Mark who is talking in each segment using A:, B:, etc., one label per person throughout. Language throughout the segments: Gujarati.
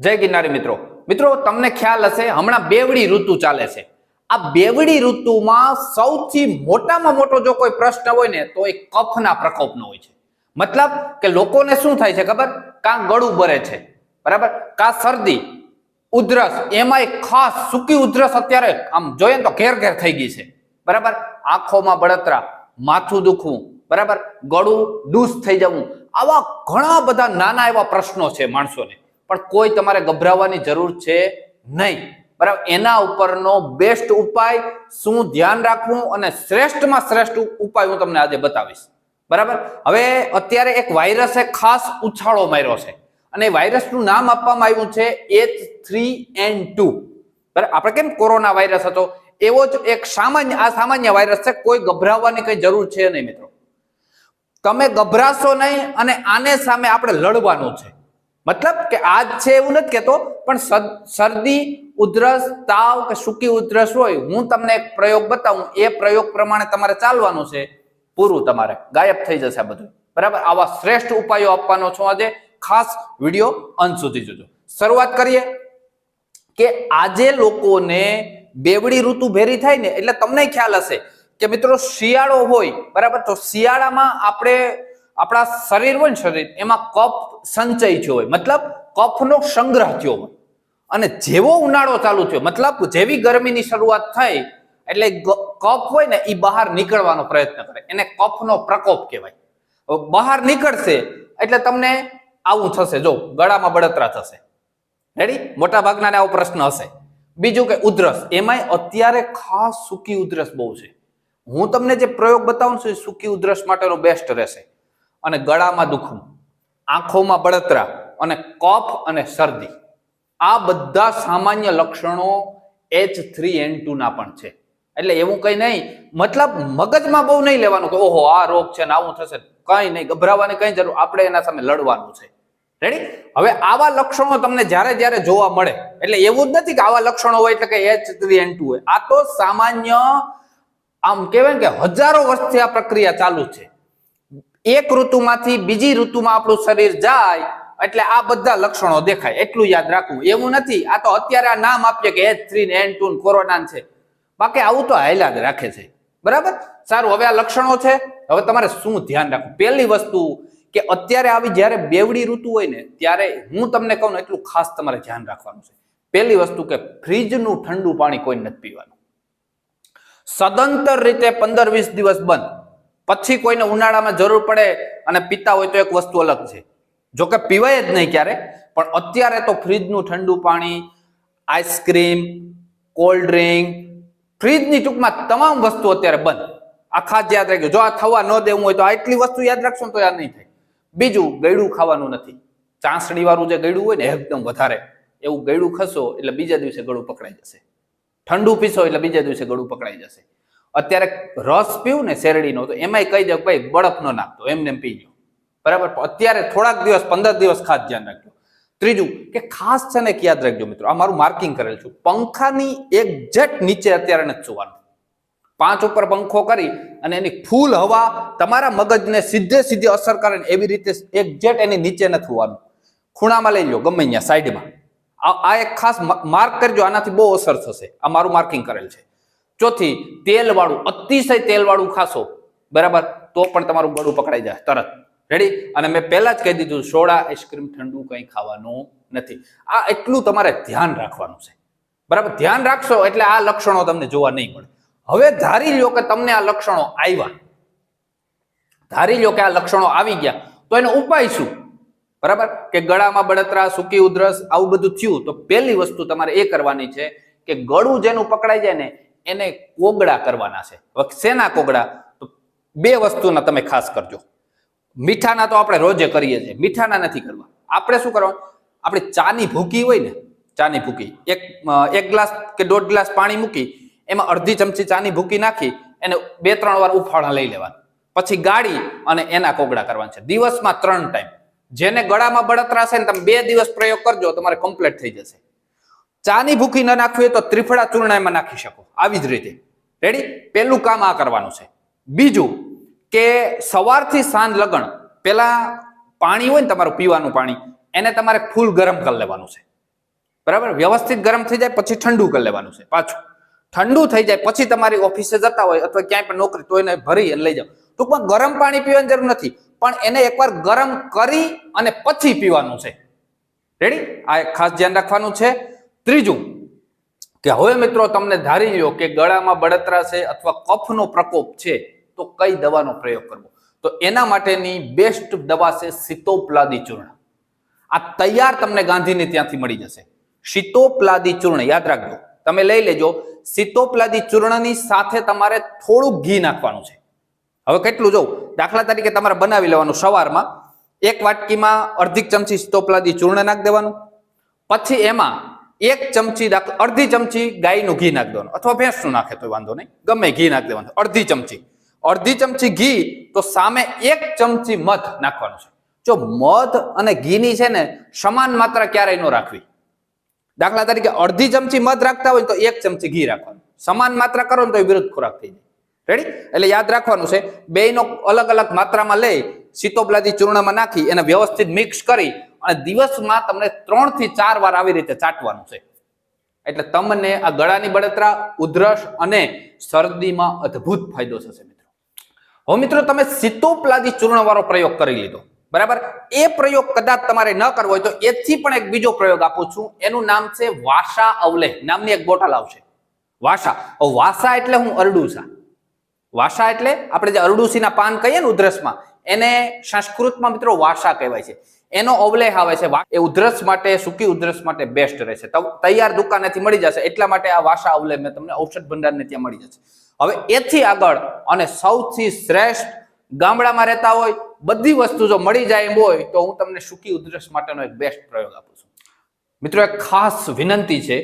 A: જય ગિરનારી મિત્રો મિત્રો તમને ખ્યાલ હશે હમણાં બેવડી ઋતુ ચાલે છે। આ બેવડી ઋતુમાં સૌથી મોટામાં મોટો જો કોઈ પ્રશ્ન હોય ને તો એ કફના પ્રકોપનો હોય છે। મતલબ કે લોકોને શું થાય છે ખબર, કાં ગળું બરે છે, બરાબર, કાં શરદી ઉધરસ, એમાં એક ખાસ સૂકી ઉધરસ અત્યારે આમ જોઈએ તો ઘેર ઘેર થઈ ગઈ છે, બરાબર, આંખોમાં બળતરા, માથું દુખવું, બરાબર, ગળું ડૂસ થઈ જવું, આવા ઘણા બધા નાના એવા પ્રશ્નો છે માણસોને, પણ કોઈ તમારે ગભરાવાની જરૂર છે નહીં, બરાબર। એના ઉપરનો બેસ્ટ ઉપાય શું ધ્યાન રાખવું અને શ્રેષ્ઠમાં શ્રેષ્ઠ ઉપાય હું તમને આજે બતાવીશ, બરાબર। હવે અત્યારે એક વાયરસે ખાસ ઉછાળો માર્યો છે અને વાયરસનું નામ આપવામાં આવ્યું છે H3N2, બરાબર। આપણે કેમ કોરોના વાયરસ હતો એવો જ એક સામાન્ય વાયરસ છે, કોઈ ગભરાવાની કઈ જરૂર છે નહીં મિત્રો, તમે ગભરાશો નહીં અને આને સામે આપણે લડવાનું છે। મતલબ કે આજ છે એવું નથી કહેતો, પણ શરદી ઉધરસ તાવ કે સૂકી ઉધરસ હોય, હું તમને એક પ્રયોગ બતાવું, એ પ્રયોગ પ્રમાણે તમારે ચાલવાનું છે, પૂરું તમારે ગાયબ થઈ જશે આ બધું, બરાબર। આવા શ્રેષ્ઠ ઉપાયો આપવાનો છું આજે, ખાસ વિડીયો અંત સુધી જોજો। શરૂઆત કરીએ કે આજે લોકોને બેવડી ઋતુ ભેરી થાય ને એટલે તમને ખ્યાલ હશે કે મિત્રો શિયાળો હોય, બરાબર, તો શિયાળામાં આપણે આપણા શરીર હોય ને, શરીર એમાં કફ સંચય થયો હોય, મતલબ કફનો સંગ્રહ થયો હોય, અને જેવો ઉનાળો ચાલુ થયો, મતલબ જેવી ગરમીની શરૂઆત થઈ એટલે કફ હોય ને એ બહાર નીકળવાનો પ્રયત્ન કરે, એને કફનો પ્રકોપ કહેવાય। બહાર નીકળશે એટલે તમને આવું થશે, જો ગળામાં બળતરા થશે, રેડી, મોટા ભાગના આવો પ્રશ્ન હશે। બીજું કે ઉધરસ, એમાંય અત્યારે ખાસ સૂકી ઉધરસ બહુ છે, હું તમને જે પ્રયોગ બતાવું છું એ સૂકી ઉધરસ માટેનો બેસ્ટ રહેશે। અને ગળામાં દુખવું, આંખોમાં બળતરા અને કફ અને શરદી, આ બધા સામાન્ય લક્ષણો H3N2 ના પણ છે, એટલે એવું કઈ નહીં, મતલબ મગજમાં બહુ નહીં લેવાનું કે ઓહો આ રોગ છે ને આવું થશે, કઈ નહીં, ગભરાવાની કઈ જરૂર, આપણે એના સામે લડવાનું છે, રેડી। હવે આવા લક્ષણો તમને જ્યારે જોવા મળે, એટલે એવું જ નથી કે આવા લક્ષણો હોય એટલે કે H3N2 હોય, આ તો સામાન્ય આમ કહેવાય કે હજારો વર્ષથી આ પ્રક્રિયા ચાલુ છે। એક ઋતુમાંથી બીજી ઋતુમાં આપણું શરીર જાય એટલે આ બધા લક્ષણો દેખાય, એટલું યાદ રાખવું। એવું નથી આ તો અત્યારે આ નામ આપીએ કે H3N2 કોરોના છે, બાકી આવું તો હાલ્યા જ રાખે છે, બરાબર। સારું, હવે આ લક્ષણો છે, હવે તમારે શું ધ્યાન રાખવું? પહેલી વસ્તુ કે અત્યારે આવી જ્યારે બેવડી ઋતુ હોય ને ત્યારે હું તમને કહું ને એટલું ખાસ તમારે ધ્યાન રાખવાનું છે। પહેલી વસ્તુ કે ફ્રીજનું ઠંડુ પાણી કોઈ નથી પીવાનું, સદંતર રીતે 15-20 દિવસ બંધ, પછી કોઈને ઉનાળામાં જરૂર પડે અને પીતા હોય તો એક વસ્તુ અલગ છે, જો કે પીવાય જ નહીં ક્યારે, પણ અત્યારે તો ફ્રીજનું ઠંડુ પાણી, આઈસ્ક્રીમ, કોલ્ડ ડ્રિંક, ફ્રીજની ટૂંકમાં તમામ વસ્તુ અત્યારે બંધ, આ ખાસ યાદ રાખજો। જો આ થવા ન દેવું હોય તો આ એટલી વસ્તુ યાદ રાખશો તો યાદ નહીં થાય। બીજું, ગળ્યું ખાવાનું નથી, ચાસણી વાળું જે ગળ્યું હોય ને એકદમ વધારે, એવું ગળ્યું ખસો એટલે બીજા દિવસે ગળું પકડાઈ જશે, ઠંડુ પીશો એટલે બીજા દિવસે ગળું પકડાઈ જશે। અત્યારે રસ પીવું ને શેરડીનો તો એમાંય કહી દો ભાઈ બરફ ન નાખતો, એમને એમ પી લો, બરાબર, અત્યારે થોડાક દિવસ 15 દિવસ ખાસ ધ્યાન રાખજો। ત્રીજું કે ખાસ છે ને યાદ રાખજો મિત્રો, આ મારું માર્કિંગ કરેલ છું, પંખાની એક્ઝેક્ટ નીચે અત્યારે નથી સુવાનું, 5 ઉપર પંખો કરી અને એની ફૂલ હવા તમારા મગજને સીધી અસર કરે ને એવી રીતે એક્ઝેક્ટ એની નીચે નથી હોવાનું, ખૂણામાં લઈ લો, ગમે અહીંયા સાઈડમાં, આ એક ખાસ માર્ક કરજો, આનાથી બહુ અસર થશે, આ મારું માર્કિંગ કરેલ છે। ચોથી, તેલ વાળું, અતિશય તેલ વાળું ખાશો, બરાબર, તો પણ તમારું ગળું પકડાઈ જાય તરત, રેડી। અને મેં પહેલા જ કહી દીધું, સોડા આઈસ્ક્રીમ ઠંડુ કંઈ ખાવાનું નથી, આ એટલું તમારે ધ્યાન રાખવાનું છે, બરાબર। ધ્યાન રાખશો એટલે આ લક્ષણો તમને જોવા નહીં મળે। હવે ધારી લો કે તમને આ લક્ષણો આવ્યા, ધારી લો કે આ લક્ષણો આવી ગયા, તો એનો ઉપાય શું, બરાબર, કે ગળામાં બળતરા, સૂકી ઉધરસ આવું બધું થયું તો પહેલી વસ્તુ તમારે એ કરવાની છે કે ગળું જેનું પકડાઈ જાય ને એને કોગળા કરવાના છે। શેના કોગળા? તો 2 વસ્તુના તમે ખાસ કરજો, મીઠાના તો આપણે રોજે કરીએ છીએ, મીઠાના નથી કરવા। આપણે શું કરવાનું, આપણે ચાની ભૂકી હોય ને, ચાની ભૂકી, એક ગ્લાસ કે 1.5 ગ્લાસ પાણી મૂકી એમાં અડધી ચમચી ચાની ભૂકી નાખી એને 2-3 વાર ઉફાળા લઈ લેવાના, પછી ગાળી અને એના કોગળા કરવાના છે, દિવસમાં 3 ટાઈમ। જેને ગળામાં બળતરા છે ને તમે 2 દિવસ પ્રયોગ કરજો, તમારે કમ્પ્લીટ થઈ જશે। ચાની ભૂકી ન નાખવી તો ત્રિફળા ચૂર્ણામાં નાખી શકો, આવી જ રીતે, રેડી। પહેલું કામ આ કરવાનું છે। બીજું કે સવારથી સાંજ લગન પેલા પાણી હોય ને તમારું પીવાનું પાણી, એને તમારે ફૂલ ગરમ કરી લેવાનું છે, બરાબર, વ્યવસ્થિત ગરમ થઈ જાય પછી ઠંડુ કરી લેવાનું છે. પાછું ઠંડુ થઈ જાય પછી તમારી ઓફિસે જતા હોય અથવા ક્યાંય પણ નોકરી તો એને ભરી અને લઈ જાઓ. ટૂંકમાં ગરમ પાણી પીવાની જરૂર નથી, પણ એને એકવાર ગરમ કરી અને પછી પીવાનું છે. રેડી? આ એક ખાસ ધ્યાન રાખવાનું છે. ત્રીજું કે હવે મિત્રો તમને ધારી લો કે ગળામાં બળતરા છે અથવા કફનો પ્રકોપ છે તો કઈ દવાનો પ્રયોગ કરવો. તો એના માટેની બેસ્ટ દવા છે સીતોપલાદી ચૂર્ણ. આ તૈયાર તમને ગાંધીની ત્યાંથી મળી જશે. સીતોપલાદી ચૂર્ણ યાદ રાખજો, તમે લઈ લેજો. સીતોપલાદી ચૂર્ણની સાથે તમારે થોડું ઘી નાખવાનું છે. હવે કેટલું જોઉં, દાખલા તરીકે તમારે બનાવી લેવાનું. સવારમાં એક વાટકીમાં અડધી ચમચી સીતોપલાદી ચૂર્ણ નાખી દેવાનું. પછી એમાં એક ચમચી અડધી ચમચી ગાયનું ઘી નાખી દેવાનું, અથવા ભેંસનું નાખે તો વાંધો નહીં, ગમે ઘી નાખી દેવાનું. અડધી ચમચી ઘી, તો સામે એક ચમચી મધ નાખવાનું છે. જો મધ અને ઘીની છે ને સમાન માત્રા ક્યારેય ન રાખવી. દાખલા તરીકે અડધી ચમચી મધ રાખતા હોય તો એક ચમચી ઘી રાખવાનું. સમાન માત્રા કરો ને તો વિરુદ્ધ ખોરાક થઈ જાય. રેડી? એટલે યાદ રાખવાનું છે, બેયનો અલગ અલગ માત્રામાં લઈ સીતોપલાદી ચૂર્ણમાં નાખી એને વ્યવસ્થિત મિક્સ કરી અને દિવસમાં તમને 3 થી 4 વાર આવી રીતે ચાટવાનું છે. એટલે તમને આ ગળાની બળતરા, ઉધરસ અને શરદીમાં અદ્ભુત ફાયદો થશે મિત્રો. હવે મિત્રો તમે સીતોપલાદી ચૂર્ણ વાળો પ્રયોગ કરી લીધો, બરાબર. એ પ્રયોગ કદાચ તમારે ન કરવો હોય તો એથી પણ એક બીજો પ્રયોગ આપું છું. એનું નામ છે વાસા અવલેહ નામની એક બોટલ આવશે. વાસા એટલે હું અરડુસા. વાસા એટલે આપણે જે અરડુસીના પાન કહીએ ને ઉધરસમાં, એને સંસ્કૃતમાં મિત્રો વાસા કહેવાય છે. એનો અવલેહ આવે છે. એ ઉધરસ માટે, સૂકી ઉધરસ માટે બેસ્ટ રહેશે. તૈયાર દુકાનેથી મળી જશે. એટલા માટે આ વાસા અવલેહ મેં તમને ઔષધ ભંડારને ત્યાં મળી જશે. હવે એથી આગળ અને સૌથી શ્રેષ્ઠ, ગામડામાં રહેતા હોય બધી વસ્તુ જો મળી જાય એમ હોય તો હું તમને સૂકી ઉધરસ માટેનો એક બેસ્ટ પ્રયોગ આપું છું. મિત્રો એક ખાસ વિનંતી છે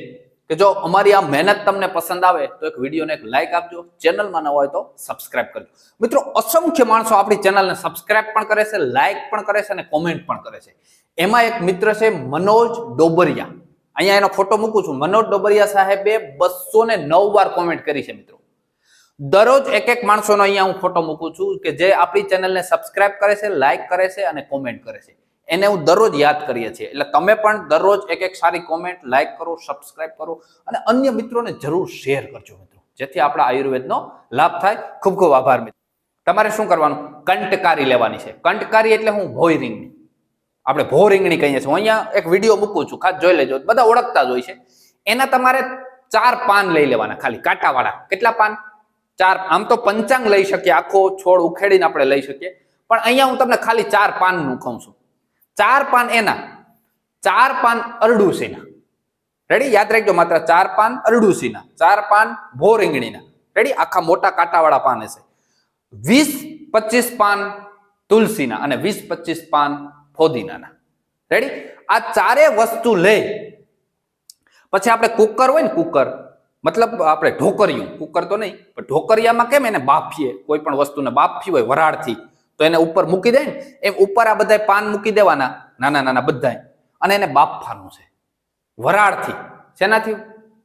A: કે જો અમારી આ મહેનત તમને પસંદ આવે તો એક વિડીયોને એક લાઈક આપજો, ચેનલમાં ન હોય તો સબસ્ક્રાઇબ કરજો. મિત્રો અસંખ્ય માણસો આપણી ચેનલને સબસ્ક્રાઇબ પણ કરે છે, લાઈક પણ કરે છે અને કોમેન્ટ પણ કરે છે. એમાં એક મિત્ર છે મનોજ ડોબરિયા. અહીંયા એનો ફોટો મૂકું છું. મનોજ ડોબરિયા સાહેબે 209 વાર કોમેન્ટ કરી છે મિત્રો. દરરોજ એક માણસોનો અહીંયા હું ફોટો મૂકું છું કે જે આપણી ચેનલને સબસ્ક્રાઇબ કરે છે, લાઈક કરે છે અને કોમેન્ટ કરે છે. એને હું દરરોજ યાદ કરીએ છીએ. એટલે તમે પણ દરરોજ એક સારી કોમેન્ટ, લાઈક કરો, સબસ્ક્રાઇબ કરો અને અન્ય મિત્રોને જરૂર શેર કરજો મિત્રો, જેથી આપણા આયુર્વેદનો લાભ થાય. ખૂબ ખૂબ આભાર મિત્રો. તમારે શું કરવાનું? કંટકારી લેવાની છે. કંટકારી એટલે હું ભોય રીંગણી, આપણે ભો રીંગણી કહીએ છીએ. હું અહીંયા એક વિડીયો મૂકું છું, ખાસ જોઈ લેજો, બધા ઓળખતા જ હોય છે. એના તમારે 4 પાન લઈ લેવાના, ખાલી કાંટાવાળા. કેટલા પાન? 4. આમ તો પંચાંગ લઈ શકીએ, આખો છોડ ઉખેડીને આપણે લઈ શકીએ, પણ અહીંયા હું તમને ખાલી 4 પાનનું કહું છું. 4 પાન એના, 4 પાન અરડુસીના. રેડી? યાદ રાખજો, માત્ર 4 પાન અરડુસીના, 4 પાન ભો રીંગણીના. રેડી? આખા મોટા કાંટાવાળા પાન હશે. 20-25 પાન તુલસીના અને 20-25 પાન ફોદીનાના. રેડી? આ 4 વસ્તુ લઈ પછી આપણે કુકર હોય ને, કુકર મતલબ આપણે ઢોકરિયું, કુકર તો નહીં પણ ઢોકરિયામાં કેમ એને બાફીએ, કોઈ પણ વસ્તુને બાફી હોય વરાળથી તો એને ઉપર મૂકી દે ને, એમ ઉપર આ બધા પાન મૂકી દેવાના, નાના નાના બધા, અને એને બાફવાનું છે વરાળથી. શેનાથી?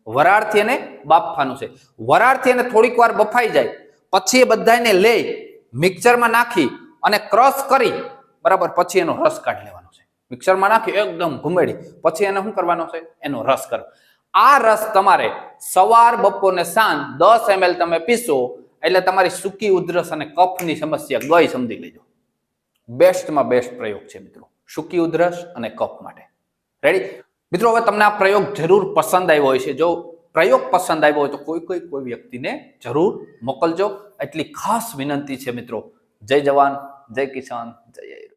A: વરાળથી એને બાફવાનું છે. વરાળથી એને થોડીક વાર બફાઈ જાય પછી એ બધાને લઈ મિક્સરમાં નાખી અને ક્રશ કરી, બરાબર, પછી એનો રસ કાઢી લેવાનો છે. મિક્સરમાં નાખી એકદમ ઘુમેડી પછી એને શું કરવાનો છે? એનો રસ કરો. આ રસ તમારે સવાર, બપોર ને સાંજ 10 ml તમે પીશો એટલે તમારી સૂકી ઉધરસ અને કફની સમસ્યા ગઈ, સમજી લેજો. બેસ્ટમાં બેસ્ટ પ્રયોગ છે મિત્રો, સૂકી ઉધરસ અને કફ માટે. રેડી? મિત્રો હવે તમને આ પ્રયોગ જરૂર પસંદ આવ્યો હોય છે. જો પ્રયોગ પસંદ આવ્યો હોય તો કોઈ વ્યક્તિને જરૂર મોકલજો. એટલી ખાસ વિનંતી છે મિત્રો. જય જવાન, જય કિસાન, જય